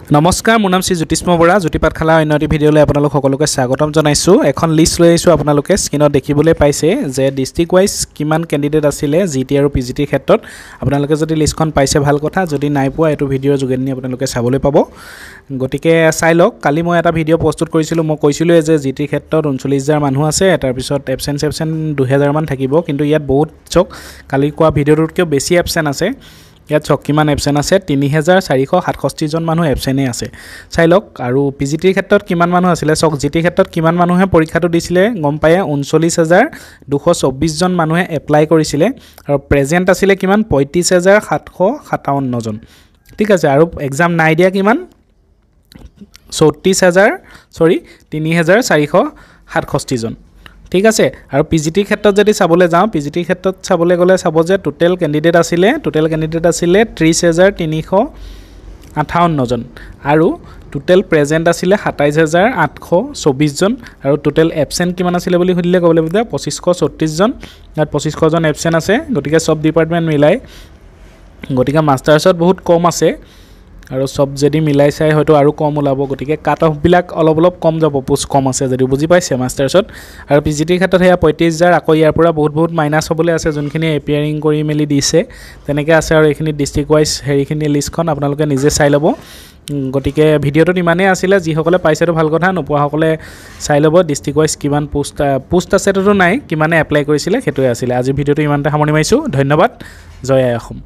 নমস্কাৰ মোৰ নাম শ্ৰী জ্যোতিষ্ম বৰা জ্যোতি পাঠশালা অন্য এটি ভিডিঅ'লৈ আপোনালোক সকলোকে স্বাগতম জনাইছোঁ। এখন লিষ্ট লৈ আহিছোঁ, আপোনালোকে স্ক্ৰীনত দেখিবলৈ পাইছে যে ডিষ্ট্ৰিক্ট ৱাইজ কিমান কেণ্ডিডেট আছিলে জিটি আৰু পিজিটিৰ ক্ষেত্ৰত। আপোনালোকে যদি লিষ্টখন পাইছে ভাল কথা, যদি নাই পোৱা এইটো ভিডিঅ'ৰ যোগেদি আপোনালোকে চাবলৈ পাব। গতিকে চাই লওক। কালি মই এটা ভিডিঅ' প্ৰস্তুত কৰিছিলোঁ, মই কৈছিলোঁৱে যে জিটিৰ ক্ষেত্ৰত 39,000 মানুহ আছে, তাৰপিছত এবচেণ্ট 2,000 মান থাকিব, কিন্তু ইয়াত বহুত চক কালি কোৱা ভিডিঅ'টোতকৈও বেছি এবচেণ্ট আছে। ইয়াত চক কিমান এবচেণ্ট আছে, 3,467 জন মানুহ এবচেণ্টেই আছে। চাই লওক। আৰু পিজিটিৰ ক্ষেত্ৰত কিমান মানুহ আছিলে চক। জিটিৰ ক্ষেত্ৰত কিমান মানুহে পৰীক্ষাটো দিছিলে গম পায়ে, 39,224 জন মানুহে এপ্লাই কৰিছিলে আৰু প্ৰেজেণ্ট আছিলে কিমান, 35,757 জন। ঠিক আছে। আৰু এক্সাম নাই দিয়া কিমান, 3,467 জন। ঠিক আছে। আৰু পিজিটিৰ ক্ষেত্ৰত যদি চাবলৈ যাওঁ, পিজিটিৰ ক্ষেত্ৰত চাবলৈ গ'লে চাব যে টোটেল কেণ্ডিডেট আছিলে 30,858 জন আৰু টোটেল প্ৰেজেণ্ট আছিলে 27,824 জন আৰু টোটেল এবচেণ্ট কিমান আছিলে বুলি সুধিলে ক'বলৈ বুজে 2,534 জন। ইয়াত 2,500 জন এবচেণ্ট আছে, গতিকে চব ডিপাৰ্টমেণ্ট মিলাই, গতিকে মাষ্টাৰ্ছত বহুত কম আছে আৰু চব যদি মিলাই চাই হয়তো আৰু কম ওলাব। গতিকে কাট অফবিলাক অলপ কম যাব, পোষ্ট কম আছে যদি, বুজি পাইছে মাষ্টাৰ্ছত। আৰু পিজিটিৰ ক্ষেত্ৰত সেয়া 35,000, আকৌ ইয়াৰ পৰা বহুত মাইনাছ হ'বলৈ আছে, যোনখিনি এপিয়াৰিং কৰি মেলি দিছে তেনেকৈ আছে। আৰু এইখিনি ডিষ্ট্ৰিক্ট ৱাইজ হেৰিখিনি লিষ্টখন আপোনালোকে নিজে চাই ল'ব। গতিকে ভিডিঅ'টোত ইমানেই আছিলে, যিসকলে পাইছেতো ভাল কথা, নোপোৱাসকলে চাই ল'ব ডিষ্ট্ৰিক্ট ৱাইজ কিমান পোষ্ট আছেতো নাই, কিমানে এপ্লাই কৰিছিলে সেইটোৱে আছিলে। আজি ভিডিঅ'টো ইমানতে সামৰণি মাৰিছোঁ। ধন্যবাদ। জয় আই অসম।